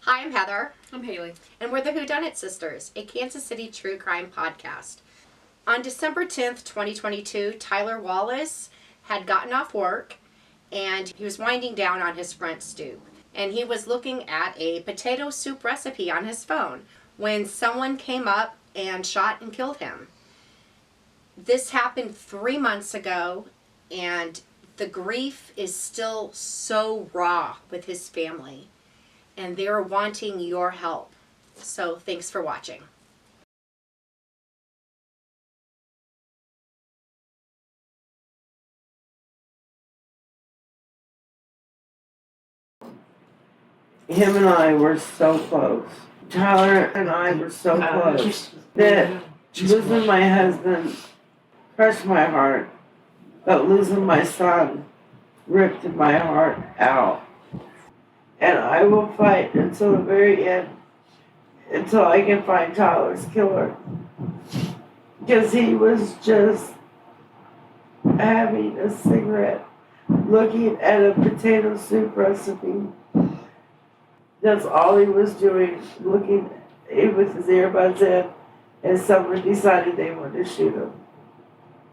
Hi, I'm Heather. I'm Haley. And we're the Dunnit Sisters, a Kansas City true crime podcast. On December 10th, 2022, Tyler Wallace had gotten off work and he was winding down on his front stoop. And he was looking at a potato soup recipe on his phone when someone came up and shot and killed him. This happened 3 months ago, and the grief is still so raw with his family. And they're wanting your help. So thanks for watching. Him and I were so close. Tyler and I were so close that losing my husband crushed my heart, but losing my son ripped my heart out. And I will fight until the very end, until I can find Tyler's killer. Because he was just having a cigarette, looking at a potato soup recipe. That's all he was doing, looking with his earbuds in, and someone decided they wanted to shoot him.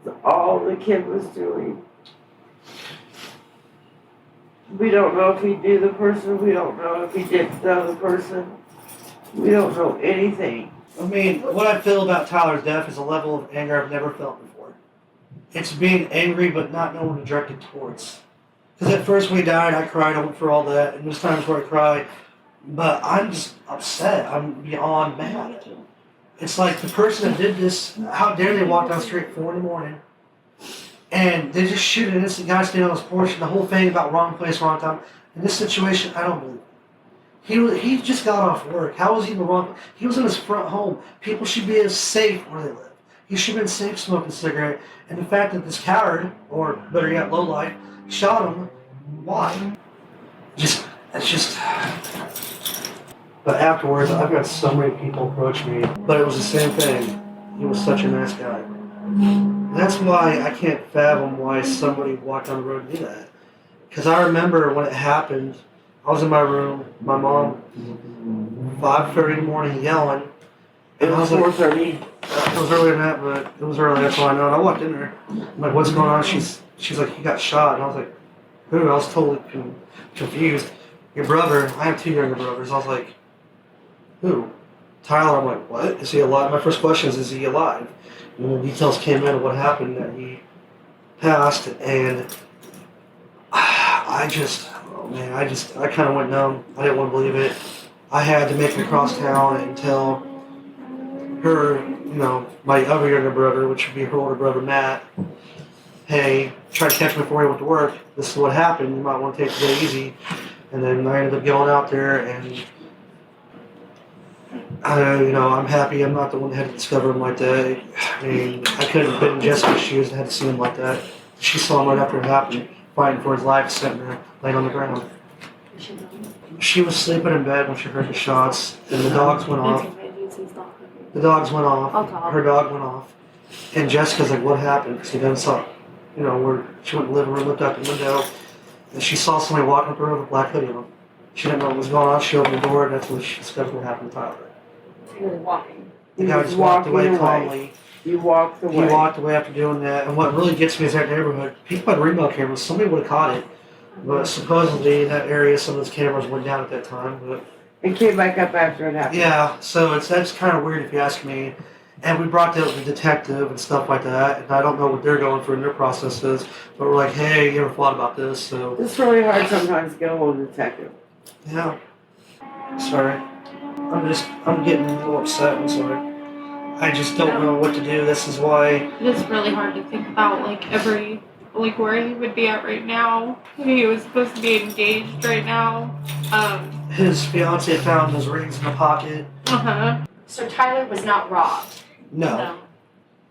That's all the kid was doing. We don't know if he knew the person. We don't know if he didn't know the person. We don't know anything. I mean, what I feel about Tyler's death is a level of anger I've never felt before. It's being angry but not knowing to direct it towards. Because at first when he died, I cried. I went through all that, and there's times where I cry. But I'm just upset. I'm beyond mad. It's like the person that did this, how dare they walk down the street at 4 in the morning, and they just shoot an innocent guy standing on his porch, and the whole thing about wrong place, wrong time. In this situation, I don't believe it. He just got off work. How was he in the wrong? He was in his front home. People should be as safe where they live. He should have been safe smoking a cigarette. And the fact that this coward, or better yet, lowlife, shot him, why? It's just... But afterwards, I've got so many people approach me. But it was the same thing. He was such a nice guy. That's why I can't fathom why somebody walked down the road and do that. Because I remember when it happened, I was in my room, my mom, 5:30 in the morning, yelling. It was 4:30. It was earlier than that, but it was early, that's all I know. And I walked in there. I'm like, what's going on? She's like, he got shot. And I was like, who? I was totally confused. Your brother. I have 2 younger brothers. I was like, who? Tyler. I'm like, what? Is he alive? My first question is he alive? And when the details came in of what happened, that he passed, and I kind of went numb. I didn't want to believe it. I had to make it across town and tell her, my other younger brother, which would be her older brother, Matt, hey, try to catch me before he went to work. This is what happened. You might want to take the day easy. And then I ended up going out there, and I'm happy I'm not the one that had to discover him like that. I mean, I couldn't have been in Jessica's shoes and had to see him like that. She saw him right after it happened, fighting for his life, sitting there, laying on the ground. She was sleeping in bed when she heard the shots, and the dogs went off. The dogs went off. Her dog went off. And Jessica's like, what happened? Because he then saw, where she went in the living room, looked out the window, and she saw somebody walking up the road with a black hoodie on. She didn't know what was going on. She opened the door, and that's when she discovered what happened to Tyler. He was walking. The guy just walked away calmly. He walked away. He walked away after doing that. And what really gets me is that neighborhood. People had remote cameras. Somebody would have caught it. But supposedly in that area, some of those cameras went down at that time. But it came back up after it happened. yeah, so that's kind of weird if you ask me. And we brought that with the detective and stuff like that. And I don't know what they're going through in their processes. But we're like, hey, you ever thought about this? So it's really hard sometimes to get a hold of a detective. Yeah. Sorry. I'm getting a little upset. I'm sorry. I just don't know what to do. This is why. It's really hard to think about, where he would be at right now. He was supposed to be engaged right now. His fiance found his rings in the pocket. So Tyler was not robbed? No.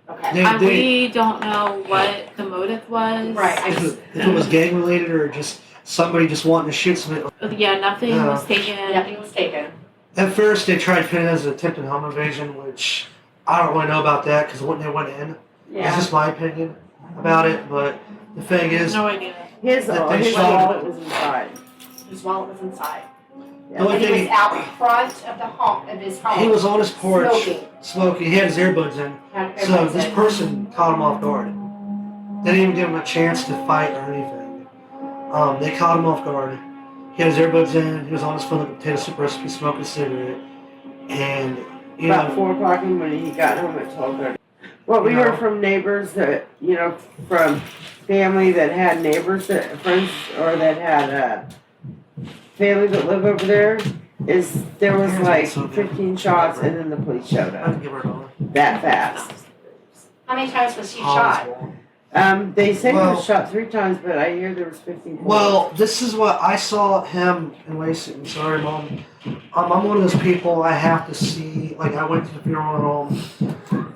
Okay. We don't know what the motive was. Right. If it was gang related or just somebody just wanting to shoot somebody. Yeah, nothing was taken. Nothing was taken. At first, they tried pinning it as an attempted home invasion, which I don't really know about that because when they went in, that's just my opinion about it. But the thing is, No idea. His wallet was inside. His wallet was inside. The only And he thing was out front of the home, of his home. he was on his porch Smoking. He had his earbuds in. So this person caught him off guard. They didn't even give him a chance to fight or anything. They caught him off guard. He had his earbuds in. He was on his phone with a potato soup recipe, smoking a cigarette. And, About 4 o'clock in the morning, he got home at 12:30. What we heard from neighbors that, from family that had neighbors, friends, or that had family that live over there, is there was like 15 shots and then the police showed up. That fast. How many times was he shot? They said he was shot 3 times, but I hear there was 15 bullets. Well, this is what I saw him and Lacey. I'm sorry, Mom. I'm one of those people I have to see. Like, I went to the funeral home.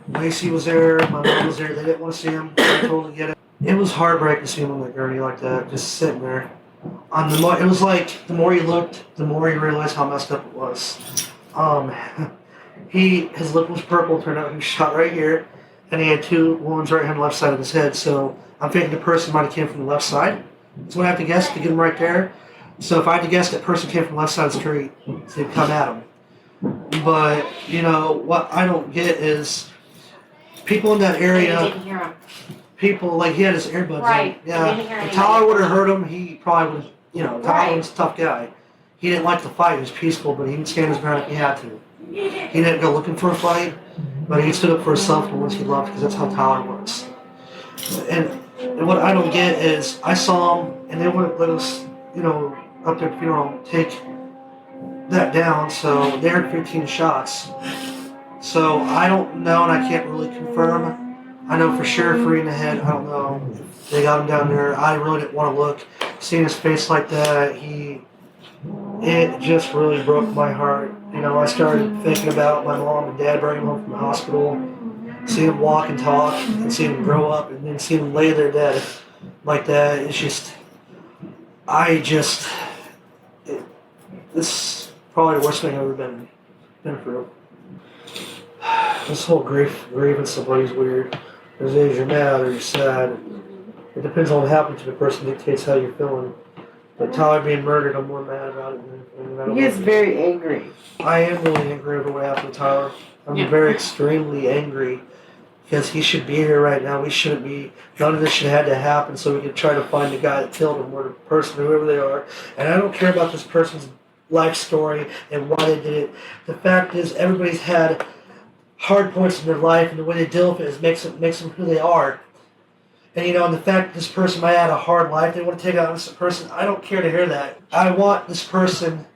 Lacey was there. My mom was there. They didn't want to see him. I told them to get it. It was heartbreaking to see him on that gurney like that, just sitting there. It was like the more you looked, the more you realized how messed up it was. His lip was purple. Turned out he was shot right here, and he had 2 wounds right here on the left side of his head. So I'm thinking the person might have came from the left side. That's what I have to guess to get him right there. So if I had to guess, that person came from the left side of the street, so they'd come at him. But what I don't get is people in that area. You didn't hear him. People, like, he had his earbuds Right. in. Yeah. If Tyler would have heard him, he probably would have, Tyler was a tough guy. He didn't like to fight. He was peaceful, but he didn't stand his ground if he had to. He didn't go looking for a fight, but he stood up for himself and the ones he loved, because that's how Tyler was. And what I don't get is, I saw him, and they wouldn't let us, up there at the funeral, take that down, so they heard 15 shots. So I don't know, and I can't really confirm. I know for sure 3 in the head. I don't know if they got him down there. I really didn't want to look. Seeing his face like that, it just really broke my heart. I started thinking about my mom and dad bringing him home from the hospital, seeing him walk and talk, and seeing him grow up, and then seeing him lay there dead like that. It's just, this is probably the worst thing I've ever been through. This whole grievance somebody's weird. There's days you're mad or you're sad. It depends on what happened to the person dictates how you're feeling. But Tyler being murdered, I'm more mad about it than I don't He is very angry. I am really angry over what happened to Tyler. I'm very extremely angry because he should be here right now. We shouldn't be. None of this should have had to happen so we could try to find the guy that killed him or the person, whoever they are. And I don't care about this person's life story and why they did it. The fact is, everybody's had hard points in their life, and the way they deal with it makes them who they are. And and the fact that this person might have had a hard life, they want to take out this person. I don't care to hear that. I want this person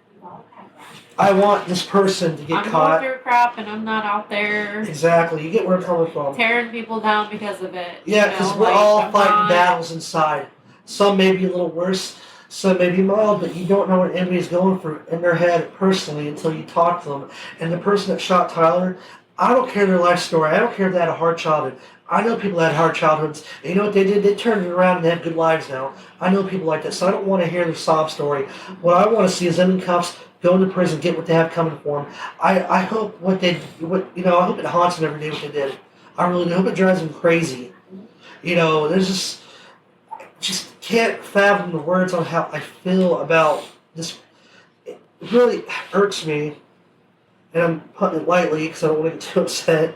to get caught. I'm going through crap, and I'm not out there. Exactly. You get where I'm coming from. Tearing people down because of it. Yeah, because we're all fighting battles inside. Some may be a little worse. Some may be mild, but you don't know what anybody's going through in their head personally until you talk to them. And the person that shot Tyler, I don't care their life story. I don't care if they had a hard childhood. I know people that had hard childhoods. And you know what they did? They turned it around and they have good lives now. I know people like that, so I don't want to hear their sob story. What I want to see is them in cuffs, go into prison, get what they have coming for them. I hope I hope it haunts them every day what they did. I really do. I hope it drives them crazy. There's just can't fathom the words on how I feel about this. It really irks me. And I'm putting it lightly because I don't want to get too upset.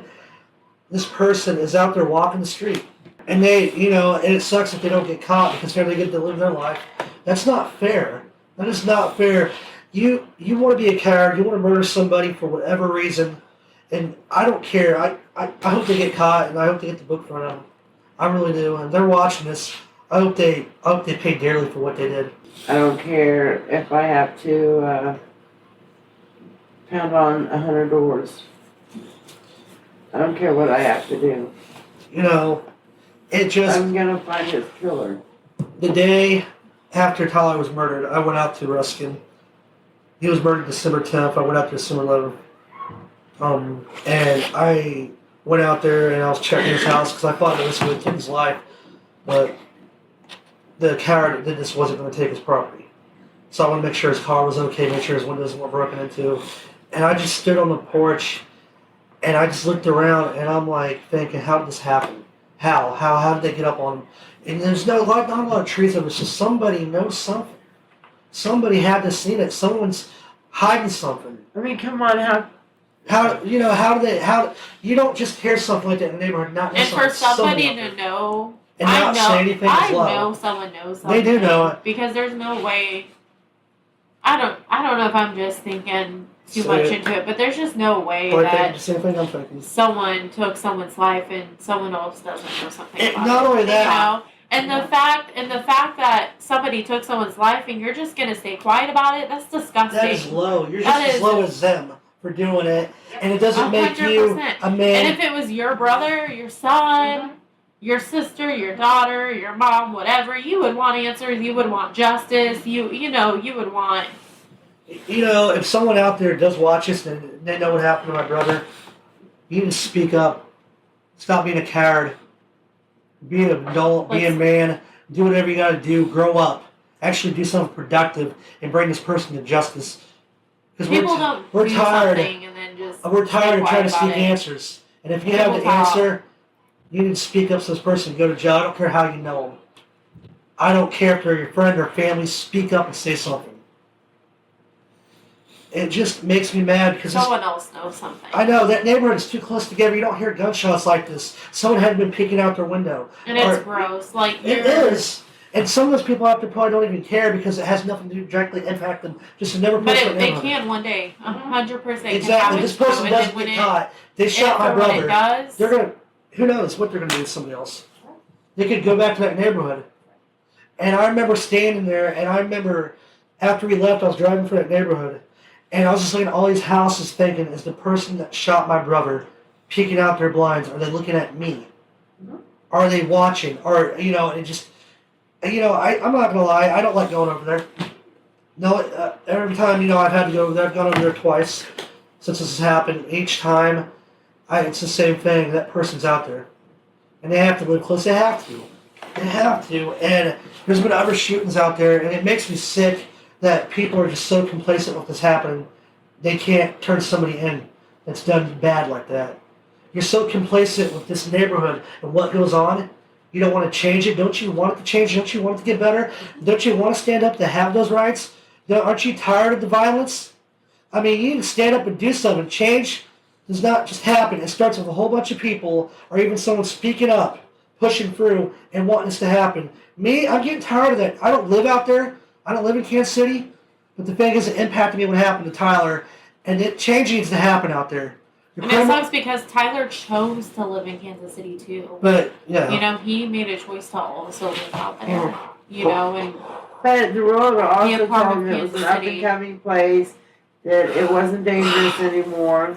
This person is out there walking the street. And and it sucks if they don't get caught because they get to live their life. That's not fair. That is not fair. You want to be a coward. You want to murder somebody for whatever reason. And I don't care. I hope they get caught, and I hope they get the book thrown at them. I really do. And they're watching this. I hope they pay dearly for what they did. I don't care if I have to pound on 100 doors. I don't care what I have to do. It just... I'm going to find his killer. The day after Tyler was murdered, I went out to Ruskin. He was murdered December 10th. I went out to December 11th. And I went out there and I was checking his house because I thought it was with his life. But the coward that did this wasn't going to take his property. So I want to make sure his car was okay, make sure his windows weren't broken into. And I just stood on the porch and I just looked around and I'm like thinking, how did this happen? How did they get up on him? And there's not a lot of trees. It was just somebody knows something. Somebody had to seen it. Someone's hiding something. I mean, come on, How you don't just hear something like that in the neighborhood, not know And for somebody out there. to know, And I not know, say anything I as well. know someone knows something. They do know it. Because there's no way. I don't know if I'm just thinking too Say much it. into it, but there's just no way But I think that the same thing I'm thinking. someone took someone's life and someone else doesn't know something about Not it. only that, You know? And the fact that somebody took someone's life and you're just gonna stay quiet about it, that's disgusting. that is low. You're That just as is- low as them for doing it, and it doesn't make you 100%. a man. And if it was your brother, your son, your sister, your daughter, your mom, whatever, you would want answers, you would want justice, you would want. If someone out there does watch this and they know what happened to my brother, you need to speak up. Stop being a coward. Be an adult, be a man, do whatever you gotta do, grow up. Actually do something productive and bring this person to justice. Because People don't we're do tired. something and then just We're tired of stay trying to quiet seek about it. answers. And if you have the People talk. answer, you need to speak up so this person can go to jail. I don't care how you know them. I don't care if they're your friend or family. Speak up and say something. It just makes me mad because Someone else knows something. I know that neighborhood is too close together. You don't hear gunshots like this. Someone had been peeking out their window. And it's gross. Like It is. And some of those people out there probably don't even care because it has nothing to directly impact them. Just never But post they can one day. 100%. Exactly. This person doesn't get caught. They shot my When brother. it does, They're gonna. Who knows what they're gonna do to somebody else? They could go back to that neighborhood. And I remember standing there, and I remember after we left, I was driving through that neighborhood, and I was just looking at all these houses, thinking, is the person that shot my brother peeking out their blinds? Are they looking at me? Are they watching? Or and just, I'm not gonna lie, I don't like going over there. No, every time I've had to go over there, I've gone over there twice since this has happened. Each time, it's the same thing. That person's out there, and they have to live close. They have to. They have to. And there's been other shootings out there, and it makes me sick that people are just so complacent with this happening. They can't turn somebody in that's done bad like that. You're so complacent with this neighborhood and what goes on. You don't want to change it. Don't you want it to change? Don't you want it to get better? Don't you want to stand up to have those rights? Aren't you tired of the violence? I mean, you need to stand up and do something. Change does not just happen. It starts with a whole bunch of people or even someone speaking up, pushing through, and wanting this to happen. Me, I'm getting tired of that. I don't live out there. I don't live in Kansas City. But the thing is, it impacted me what happened to Tyler. And change needs to happen out there. and it sucks because Tyler chose to live in Kansas City too. But, yeah. He made a choice to also live out there. And But the realtor Be a also part told of me it was an Kansas up City. and coming place, that it wasn't dangerous anymore.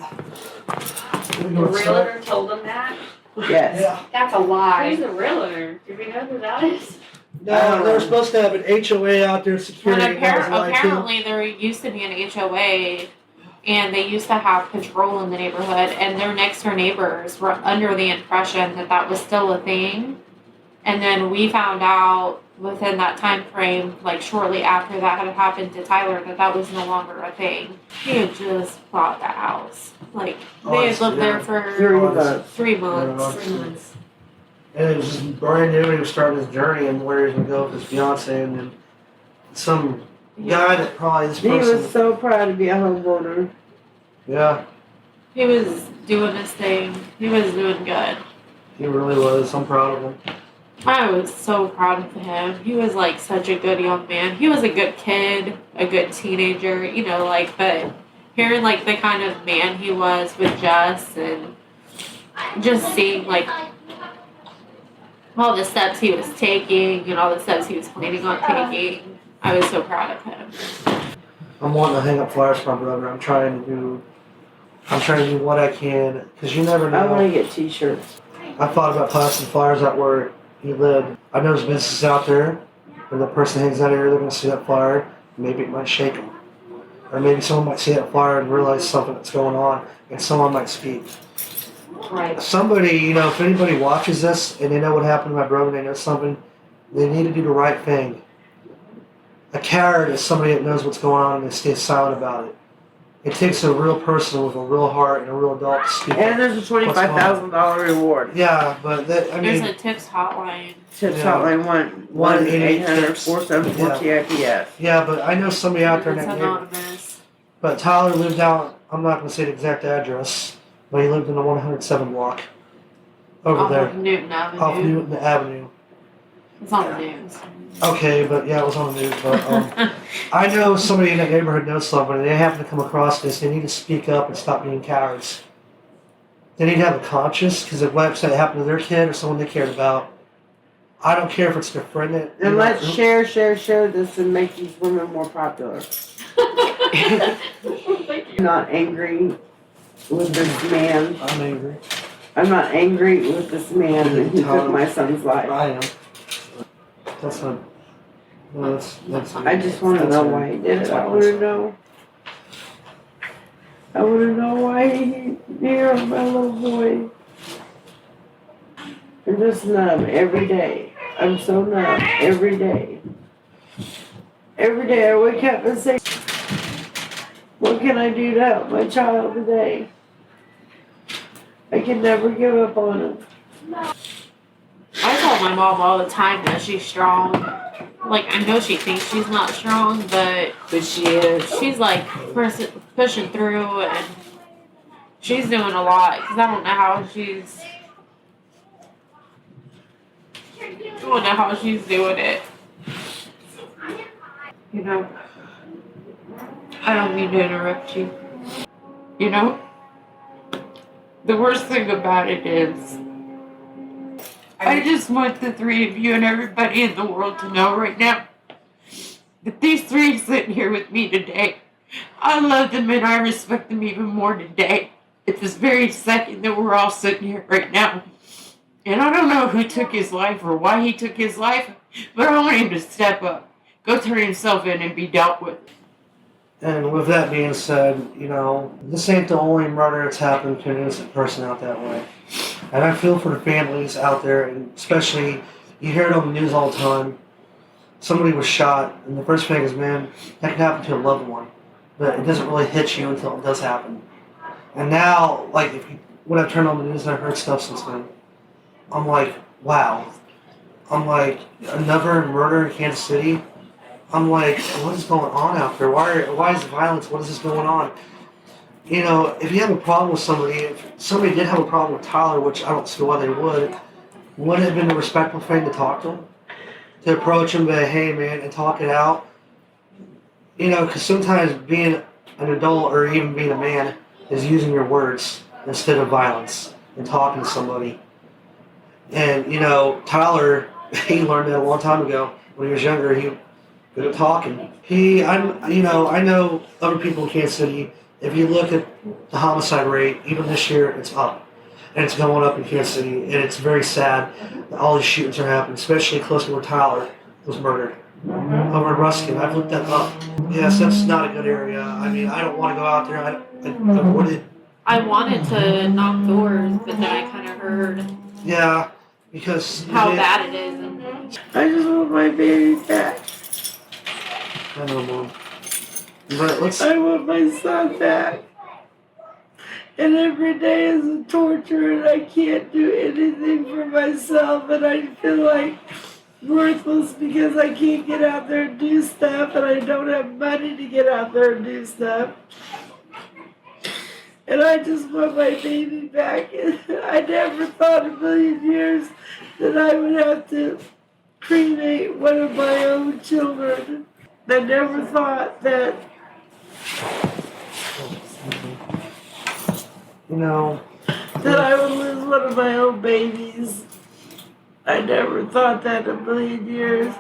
The realtor told them that? Yes. Yeah. That's a lie. Who's the realtor? Do we know who that is? No, they were supposed to have an HOA out there, security. But that was lied to. apparently there used to be an HOA, and they used to have patrol in the neighborhood, and their next door neighbors were under the impression that that was still a thing. And then we found out within that time frame, like shortly after that had happened to Tyler, that was no longer a thing. He had just bought the house. Like, they had lived there for 3 months. 3 months. And it was just brand new. He was starting his journey and where he was going to go with his fiance, and then some guy that probably this He person. was so proud to be a homeowner. Yeah, He was doing his thing. He was doing good. he really was. I'm proud of him. I was so proud of him. He was like such a good young man. He was a good kid, a good teenager, but hearing like the kind of man he was with Jess and just seeing like all the steps he was taking and all the steps he was planning on taking, I was so proud of him. I'm wanting to hang up flyers for my brother. I'm trying to do what I can because you never I want know. to get t-shirts. I thought about posting flyers out where he lived. I know there's businesses out there. When the person hangs out here, they're going to see that flyer. Maybe it might shake them. Or maybe someone might see that flyer and realize something that's going on, and someone might speak. Right. Somebody, if anybody watches this and they know what happened to my brother, they know something, they need to do the right thing. A coward is somebody that knows what's going on and they stay silent about it. It takes a real person with a real heart and a real adult to speak And up. there's a $25,000 reward. Yeah, but There's mean, a tips hotline. Tips Yeah. hotline 1-800-474-TIPS. yeah, but I know somebody out there in It's that neighborhood. anonymous. But Tyler lived out, I'm not going to say the exact address, but he lived in the 107 block over Off there. of Newton Avenue. Off Newton Avenue. It's on the news. Okay, but yeah, it was on the news. But I know somebody in that neighborhood knows somebody. They happen to come across this. They need to speak up and stop being cowards. They need to have a conscience because if what happened to their kid or someone they cared about, I don't care if it's their friend. And let's share this and make these women more popular. Thank you. I'm not angry with this man. I'm angry. I'm not angry with this man who took my son's life. I am. That's not. No, that's. I just want to know why he did it. I want to know. I want to know why he near my little boy. I'm just numb every day. I'm so numb every day. Every day I wake up and say, what can I do to help my child today? I can never give up on him. I tell my mom all the time that she's strong. Like, I know she thinks she's not strong, but she is. she's like pushing through, and she's doing a lot because I don't know how she's. I don't know how she's doing it. You know, I don't mean to interrupt you. You know, the worst thing about it is, I just want the three of you and everybody in the world to know right now that these three sitting here with me today, I love them and I respect them even more today. At this very second that we're all sitting here right now. And I don't know who took his life or why he took his life, but I want him to step up, go turn himself in and be dealt with. And with that being said, you know, this ain't the only murder that's happened to an innocent person out that way. And I feel for the families out there, and especially, you hear it on the news all the time. Somebody was shot, and the first thing is, man, that can happen to a loved one. But it doesn't really hit you until it does happen. And now, like, when I've turned on the news and I've heard stuff since then, I'm like, wow. I'm like, another murder in Kansas City? I'm like, what is going on out there? Why is violence? What is this going on? You know, if you have a problem with somebody, if somebody did have a problem with Tyler, which I don't see why they would it have been a respectful thing to talk to him? To approach him and be, hey man, and talk it out? You know, because sometimes being an adult or even being a man is using your words instead of violence and talking to somebody. And, you know, Tyler, he learned that a long time ago. When he was younger, he was good at talking. I know other people in Kansas City, if you look at the homicide rate, even this year, it's up. And it's going up in Kansas City. And it's very sad that all these shootings are happening, especially close to where Tyler was murdered. Over in Ruskin, I've looked that up. Yes, that's not a good area. I mean, I don't want to go out there. I avoided. I wanted to knock doors, but then I kind of heard Yeah, because how bad it is. And I just want my baby back. I know, Mom. But I want my son back. And every day is a torture and I can't do anything for myself and I feel like worthless because I can't get out there and do stuff and I don't have money to get out there and do stuff. And I just want my baby back. And I never thought in a million years that I would have to cremate one of my own children. I never thought that. you know, That I would lose one of my own babies. I never thought that in a million years.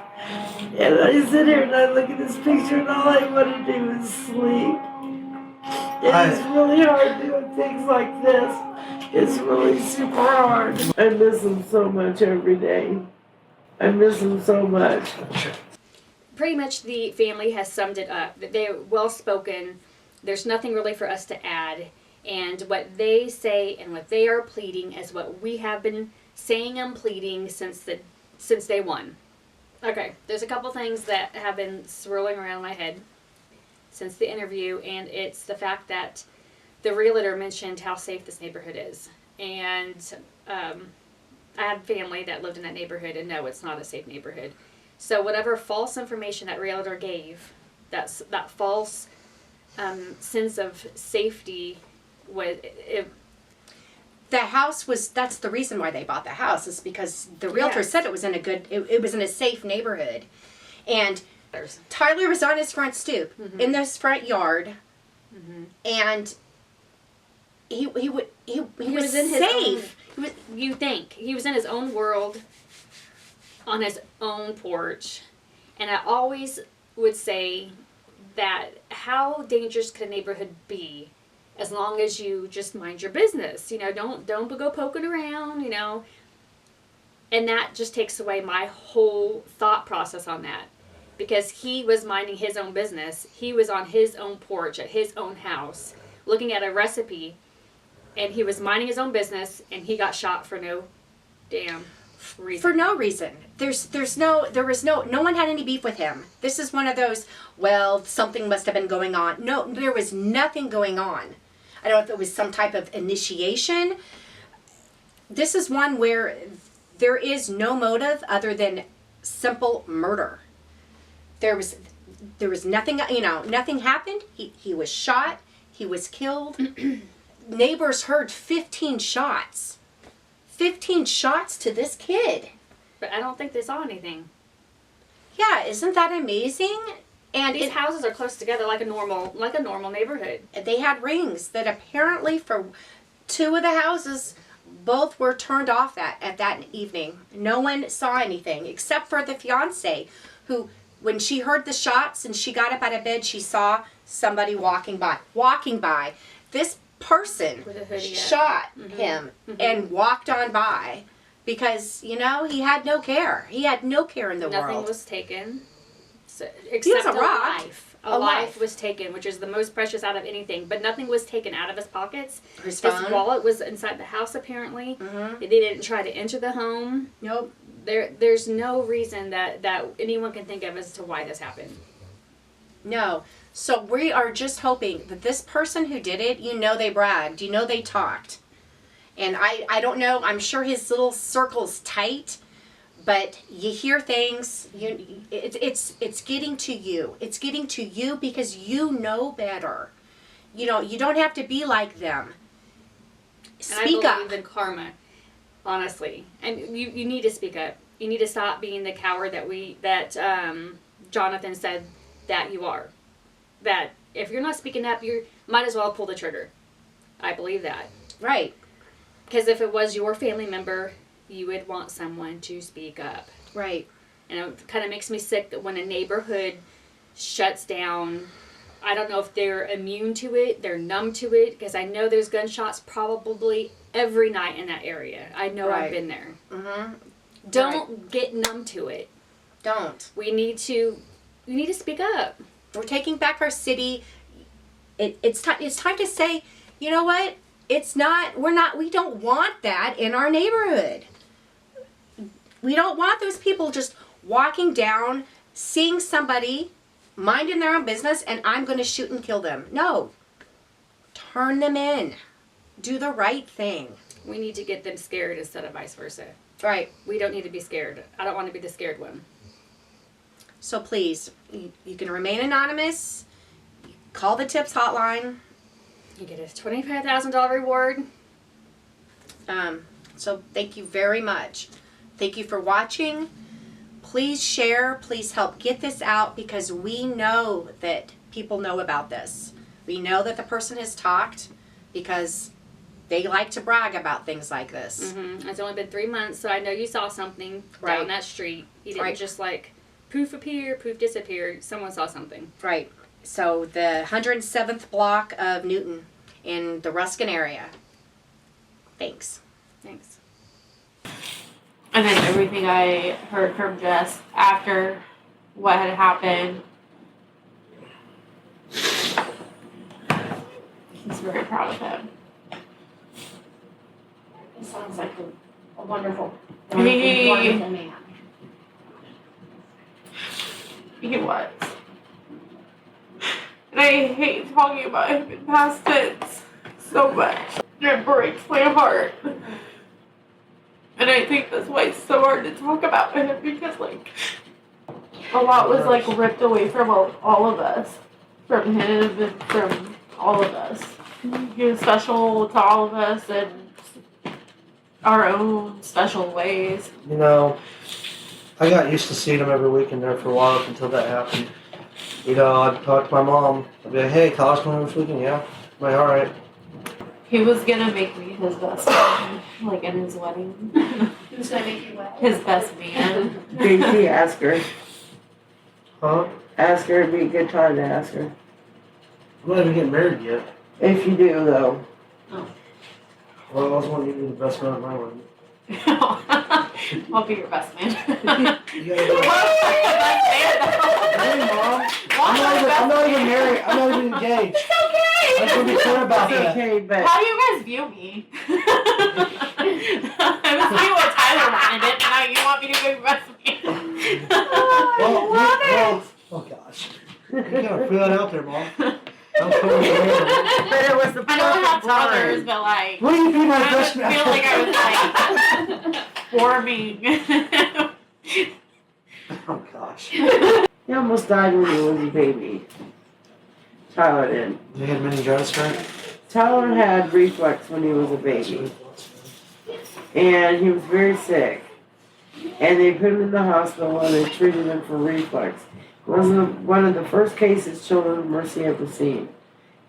And I sit here and I look at this picture and all I want to do is sleep. It's really hard doing things like this. It's really super hard. I miss him so much every day. I miss him so much. Pretty much the family has summed it up. They're well spoken. There's nothing really for us to add. And what they say and what they are pleading is what we have been saying and pleading since day one. Okay, there's a couple things that have been swirling around my head since the interview, and it's the fact that the realtor mentioned how safe this neighborhood is. And I had family that lived in that neighborhood, and no, it's not a safe neighborhood. So whatever false information that realtor gave, that false sense of safety was. The house was, that's the reason why they bought the house, is because the realtor Yes. said it was in a good, it was in a safe neighborhood. And Tyler was on his front stoop in this front yard, and he was in his safe. You think he was in his own world, on his own porch, and I always would say that how dangerous could a neighborhood be, as long as you just mind your business. You know, don't go poking around. You know, and that just takes away my whole thought process on that, because he was minding his own business. He was on his own porch at his own house, looking at a recipe. And he was minding his own business, and he got shot for no damn reason. For no reason. There was no one had any beef with him. This is one of those, well, something must have been going on. No, there was nothing going on. I don't know if it was some type of initiation. This is one where there is no motive other than simple murder. There was nothing, nothing happened. He was shot. He was killed. Neighbors heard 15 shots. 15 shots to this kid. But I don't think they saw anything. Yeah, isn't that amazing? And These houses are close together like a normal neighborhood. they had rings that apparently for two of the houses, both were turned off at that evening. No one saw anything except for the fiance, who, when she heard the shots and she got up out of bed, she saw somebody walking by. This person With a hoodie shot him and walked on by because, he had no care. He had no care in the world. Nothing was taken, except a a rock. life. A life. Was taken, which is the most precious out of anything. But nothing was taken out of his pockets. His His phone. wallet was inside the house, apparently. Mhm. They didn't try to enter the home. Nope. There's no reason that anyone can think of as to why this happened. No. So we are just hoping that this person who did it, they bragged, they talked. And I don't know, I'm sure his little circle's tight, but you hear things, it's getting to you. It's getting to you because you know better. You don't have to be like them. Speak and I up. believe in karma, honestly. And you need to speak up. You need to stop being the coward that Jonathan said that you are. That if you're not speaking up, you might as well pull the trigger. I believe that. Right. Because if it was your family member, you would want someone to speak up. Right. And it kind of makes me sick that when a neighborhood shuts down, I don't know if they're immune to it, they're numb to it, because I know there's gunshots probably every night in that area. I know Right. I've been there. Mm-hmm. Don't get numb to it. Don't. We need to speak up. We're taking back our city. It's time to say, you know what? We don't want that in our neighborhood. We don't want those people just walking down, seeing somebody minding their own business, and I'm going to shoot and kill them. No. Turn them in. Do the right thing. We need to get them scared instead of vice versa. Right. We don't need to be scared. I don't want to be the scared one. So please, you can remain anonymous. Call the tips hotline. You get a $25,000 reward. So thank you very much. Thank you for watching. Please share. Please help get this out because we know that people know about this. We know that the person has talked because they like to brag about things like this. Mm-hmm. It's only been 3 months, so I know you saw something Right. down that street. You didn't Right. just poof appear, poof disappear. Someone saw something. Right. So the 107th block of Newton in the Ruskin area. Thanks. Thanks. And then everything I heard from Jess after what had happened, he's very proud of him. He sounds like a wonderful, He- wonderful man. He was. And I hate talking about him in past tense so much. It breaks my heart. And I think that's why it's so hard to talk about him because, a lot was, ripped away from all of us. from him and from all of us. He was special to all of us in our own special ways. You know, I got used to seeing him every weekend there for a while until that happened. You know, I'd talk to my mom. I'd be like, hey, Tyler's coming this weekend, yeah? I'm like, alright. He was gonna make me his best man, like in his wedding. Who's gonna make you what? His best man. JT, ask her. Huh? Ask her, it'd be a good time to ask her. I'm not even getting married yet. If you do, though. Well, I always want you to be the best man at my wedding. I'll be your best man. You gotta go. Hey, Mom. I'm not even married. I'm not even engaged. It's okay. I just want to be clear about It's that. okay, but How do you guys view me? I was doing what Tyler wanted it, and now you want me to be your best man. Well, oh gosh. You gotta throw that out there, Mom. I'm totally random. but it was the I know I have perfect brothers, time. but like, What do you think my I best feel man? like I was like forming. Oh gosh. He almost died when he was a baby. Tyler did. You had meningitis, right? Tyler had reflux when he was a baby. And he was very sick. And they put him in the hospital and they treated him for reflux. It was one of the first cases Children of Mercy ever seen.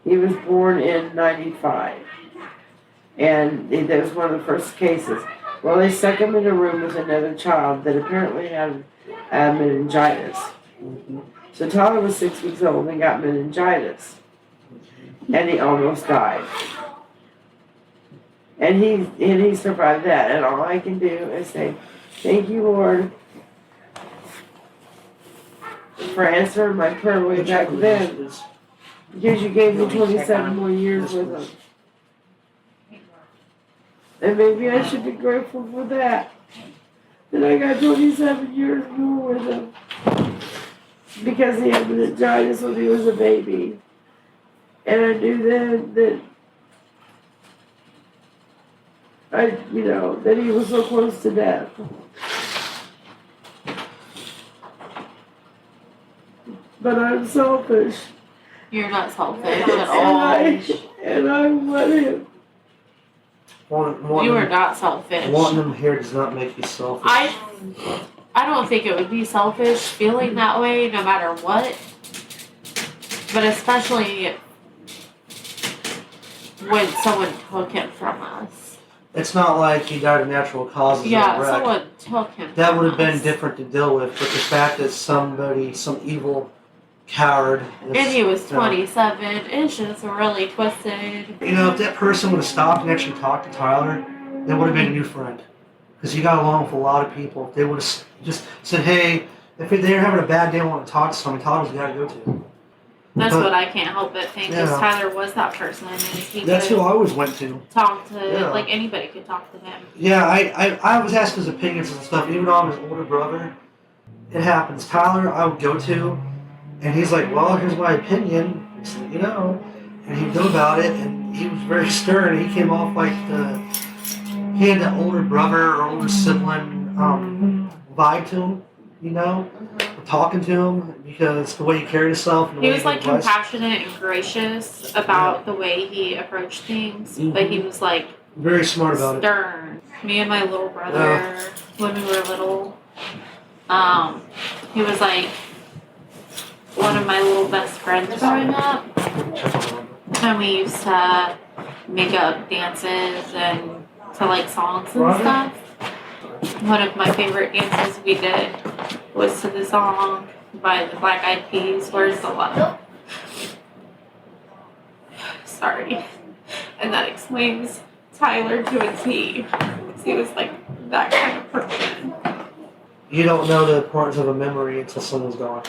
He was born in 95. And that was one of the first cases. Well, they stuck him in a room with another child that apparently had meningitis. So Tyler was 6 weeks old and got meningitis. And he almost died. And he survived that. And all I can do is say, thank you, Lord, for answering my prayer way back then. Because you gave me 27 more years with him. And maybe I should be grateful for that. That I got 27 years more with him. Because he had meningitis when he was a baby. And I knew then that he was so close to death. But I'm selfish. You're not selfish at all. And I want him. You are not selfish. Wanting them here does not make you selfish. I don't think it would be selfish feeling that way no matter what. But especially when someone took him from us. It's not like he died of natural causes. Yeah, or a wreck. someone took him That from would have been us. different to deal with, but the fact that somebody, some evil coward. And he was 27. It's just really twisted. You know, if that person would have stopped and actually talked to Tyler, they would have been a new friend. Because he got along with a lot of people. If they would have just said, hey, if they're having a bad day and want to talk to somebody, Tyler's the guy to go to. That's But- what I can't help but think, because Yeah. Tyler was that person, and he That's who could I always went to. talk to, Yeah. like anybody could talk to him. Yeah, I was asked his opinions and stuff, even though I'm his older brother. It happens. Tyler, I would go to, and he's like, well, here's my opinion, just so you know. And he'd go about it, and he was very stern. He came off like he had that older brother or older sibling vibe to him, you know? Talking to him, because the way he carried himself. And the He way was like gave advice. compassionate and gracious about the way he approached things, but he was like Very smart about it. stern. Me and my little brother, when we were little, he was like one of my little best friends growing up, and we used to make up dances and to like songs and stuff. One of my favorite dances we did was to the song by the Black Eyed Peas, Where's the Love? Sorry. And that explains Tyler to a T, because he was like that kind of person. You don't know the importance of a memory until someone's gone.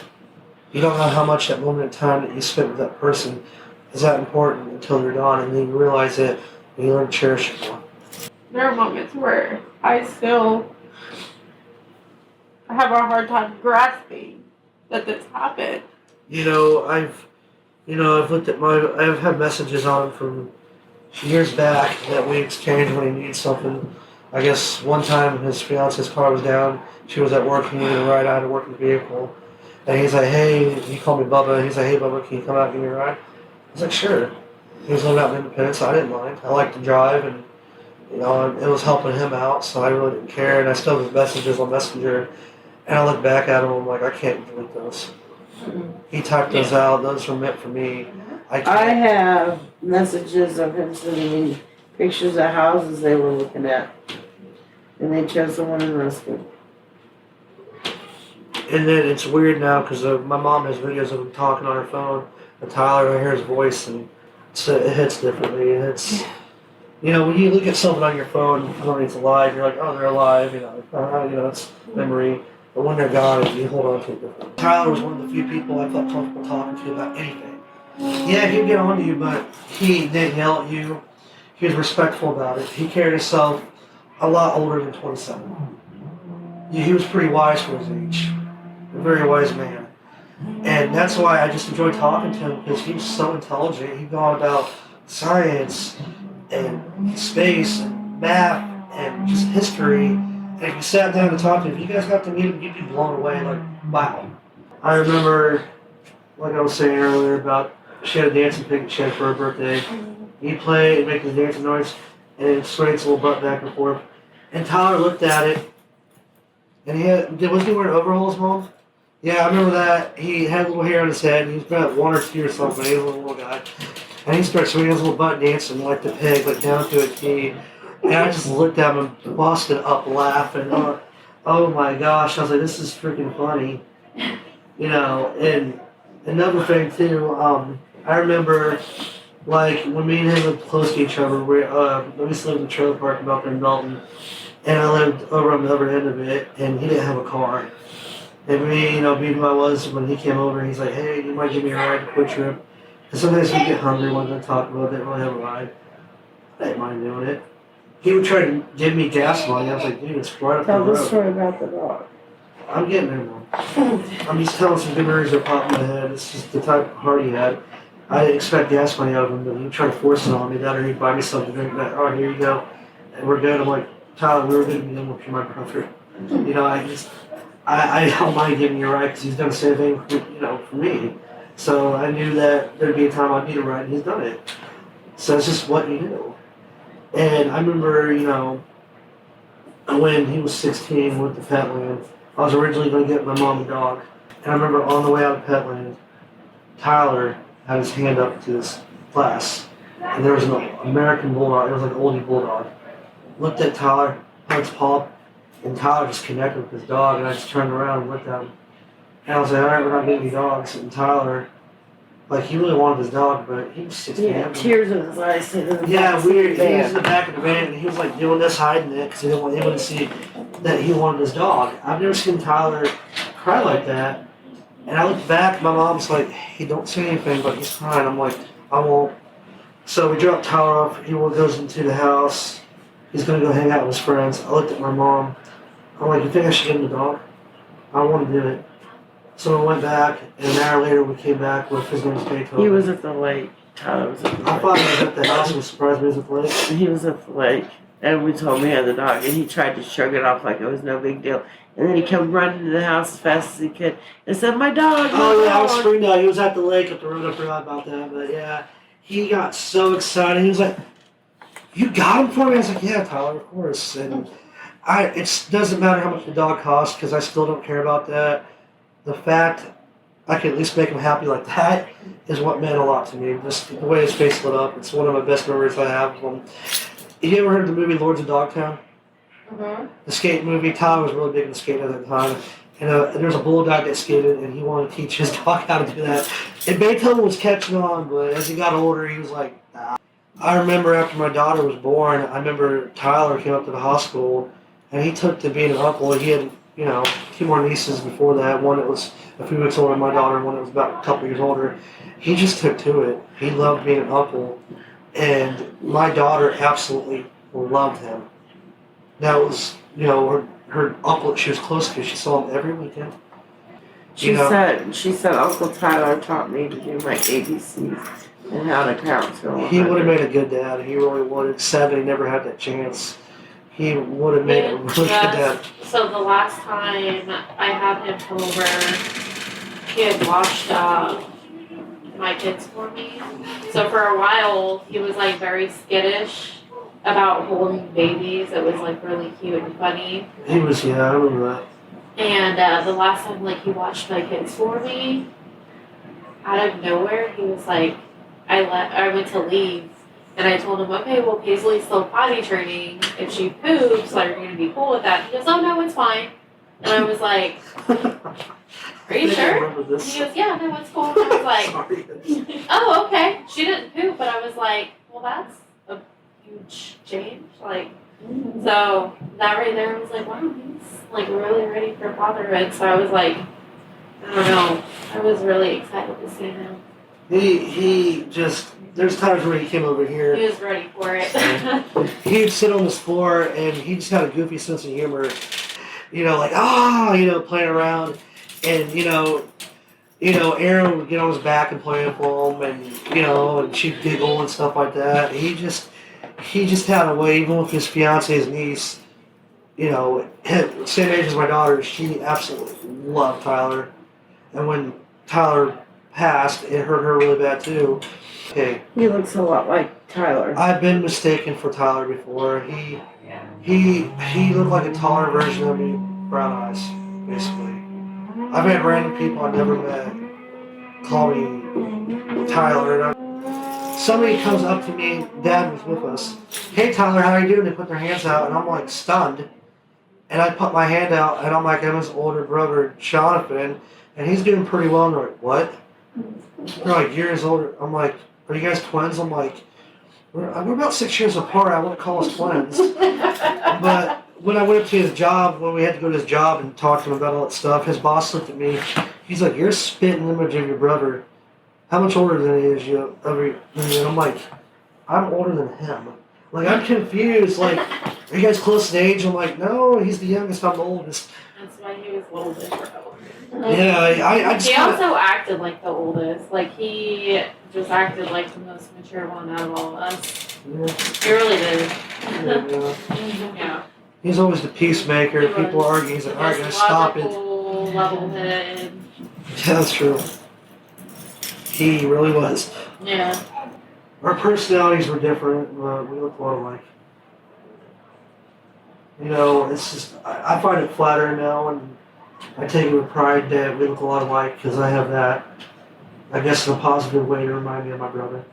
You don't know how much that moment in time that you spent with that person is that important until they're gone, and then you realize it and you learn to cherish it more. There are moments where I still have a hard time grasping that this happened. I've looked at I've had messages on him from years back that we exchanged when he needed something. I guess one time his fiance's car was down. She was at work and we needed a ride out of work in the vehicle. And he's like, hey, he called me Bubba. He's like, hey, Bubba, can you come out and give me a ride? I was like, sure. He was living out in Independence, so I didn't mind. I liked to drive, and it was helping him out, so I really didn't care. And I still have his messages on Messenger, and I look back at him, I'm like, I can't delete those. He typed those out. Those were meant for me. I have messages of him sending me pictures of houses they were looking at, and they chose the one in Ruskin. And then it's weird now because my mom has videos of him talking on her phone. And Tyler, I hear his voice, and it hits differently. It's when you look at something on your phone, when it's alive, you're like, oh, they're alive. It's memory. But when they're gone, you hold on to it differently. Tyler was one of the few people I felt comfortable talking to about anything. Yeah, he'd get on to you, but he didn't yell at you. He was respectful about it. He carried himself a lot older than 27. Yeah, he was pretty wise for his age. A very wise man. And that's why I just enjoy talking to him, because he was so intelligent. He'd go on about science and space and math and just history. And if you sat down to talk to him, if you guys got to meet him, you'd be blown away. Like, wow. I remember, like I was saying earlier, about she had a dancing pig she had for her birthday. He'd play and make the dancing noise and sway its little butt back and forth. And Tyler looked at it, and wasn't he wearing overalls, Mom? Yeah, I remember that. He had a little hair on his head. He was about 1 or 2 or something. He was a little guy. And he started swinging his little butt dancing like the pig, like down to a T. And I just looked at him and busted up laughing. Oh my gosh. I was like, this is freaking funny. And another thing too, I remember like when me and him lived close to each other, we used to live in the trailer park about there in Dalton. And I lived over on the other end of it, and he didn't have a car. And me, being who I was, when he came over, he's like, hey, you might give me a ride to quick trip. Because sometimes he'd get hungry, wanted to talk about it, didn't really have a ride. I didn't mind doing it. He would try to give me gas money. I was like, dude, it's right up the road. Tell the story about the dog. I'm getting there, Mom. I'm just telling some good memories that popped in my head. It's just the type of heart he had. I didn't expect gas money out of him, but he'd try to force it on me. That or he'd buy me something to drink. Oh, here you go. And we're good. I'm like, Tyler, we were going to be able to be my brother. I don't mind giving you a ride because he's done the same thing for me. So I knew that there'd be a time I'd need a ride, and he's done it. So it's just what you do. And I remember, when he was 16 with the Petland, I was originally going to get my mom a dog. And I remember on the way out of Petland, Tyler had his hand up to this glass, and there was an American Bulldog. It was like an oldie Bulldog. Looked at Tyler, held his paw, and Tyler just connected with his dog, and I just turned around and looked at him. And I was like, all right, we're not getting any dogs. And Tyler, he really wanted his dog, but he was 16. Yeah, tears in his eyes. Yeah, weird. He was in the back of the van, and he was doing this, hiding it, because he didn't want anyone to see that he wanted his dog. I've never seen Tyler cry like that. And I looked back, my mom's like, hey, don't say anything, but he's crying. I'm like, I won't. So we dropped Tyler off. He goes into the house. He's going to go hang out with his friends. I looked at my mom. I'm like, you think I should give him the dog? I want to do it. So we went back, and an hour later we came back with his name's Beethoven. He was at the lake. Tyler was at the lake. I thought he was at the house and was surprised he was at the lake. He was at the lake, and we told him he had the dog, and he tried to shrug it off like it was no big deal. And then he came running to the house as fast as he could and said, my dog, my Oh, yeah, I was dog. spring dog. He was at the lake up the road. I forgot about that. But, yeah, he got so excited. He was like, you got him for me? I was like, yeah, Tyler, of course. And it doesn't matter how much the dog costs because I still don't care about that. The fact I can at least make him happy like that is what meant a lot to me. Just the way his face lit up. It's one of my best memories I have. You ever heard of the movie Lords of Dogtown? Mm-hmm. The skate movie. Tyler was really big in skate at that time. And there's a bulldog that skated, and he wanted to teach his dog how to do that. And Beethoven was catching on, but as he got older, he was like, nah. I remember after my daughter was born, I remember Tyler came up to the hospital, and he took to being an uncle. He had, 2 more nieces before that. One that was a few weeks older than my daughter, and one that was about a couple years older. He just took to it. He loved being an uncle. And my daughter absolutely loved him. That was, her uncle that she was close to. She saw him every weekend. She said Uncle Tyler taught me to do my ABCs and how to count to 100. He would have made a good dad. He really would. It's sad that he never had that chance. He would have made a really good dad. So the last time I had him come over, he had watched my kids for me. So for a while, he was like very skittish about holding babies. It was like really cute and funny. He was, yeah, I remember that. And the last time like he watched my kids for me, out of nowhere, he was like, I went to leave. And I told him, okay, well, Paisley's still potty training. If she poops, like, you're going to be cool with that. He goes, oh, no, it's fine. And I was like, are you sure? And he goes, yeah, no, it's cool. And I was like, oh, okay. She didn't poop, but I was like, well, that's a huge change. Like, so that right there, I was like, wow, he's, like, really ready for fatherhood. So I was like, I don't know. I was really excited to see him. He just, there's times where he came over here. He was ready for it. He'd sit on this floor and he just had a goofy sense of humor. You know, like, playing around. And, Aaron would get on his back and play with him and, and she'd giggle and stuff like that. He just had a way, even with his fiance's niece, same age as my daughter, she absolutely loved Tyler. And when Tyler passed, it hurt her really bad too. Okay. He looks a lot like Tyler. I've been mistaken for Tyler before. He looked like a taller version of me, brown eyes, basically. I've had random people I never met call me Tyler. Somebody comes up to me, Dad was with us. Hey Tyler, how you doing? They put their hands out and I'm like stunned. And I put my hand out and I'm like, I'm his older brother, Jonathan, and he's doing pretty well. And they're like, what? They're like years older. I'm like, are you guys twins? I'm like, we're about 6 years apart. I wouldn't call us twins. But when I went up to his job, when we had to go to his job and talk to him about all that stuff, his boss looked at me. He's like, you're a spitting image of your brother. How much older than he is you? And I'm like, I'm older than him. Like, I'm confused. Like, are you guys close in age? I'm like, no, he's the youngest. I'm the oldest. That's why he was a little different. Yeah, I just he also acted like the oldest. Like, he just acted like the most mature one out of all of us. Yeah. He really did. Yeah. He's always the peacemaker. People argue. He's like, all right, guys, stop it. Level-headed. Yeah, that's true. He really was. Yeah. Our personalities were different, but we looked a lot alike. It's just, I find it flattering now, and I take it with pride that we look a lot alike, because I have that, I guess, in a positive way to remind me of my brother.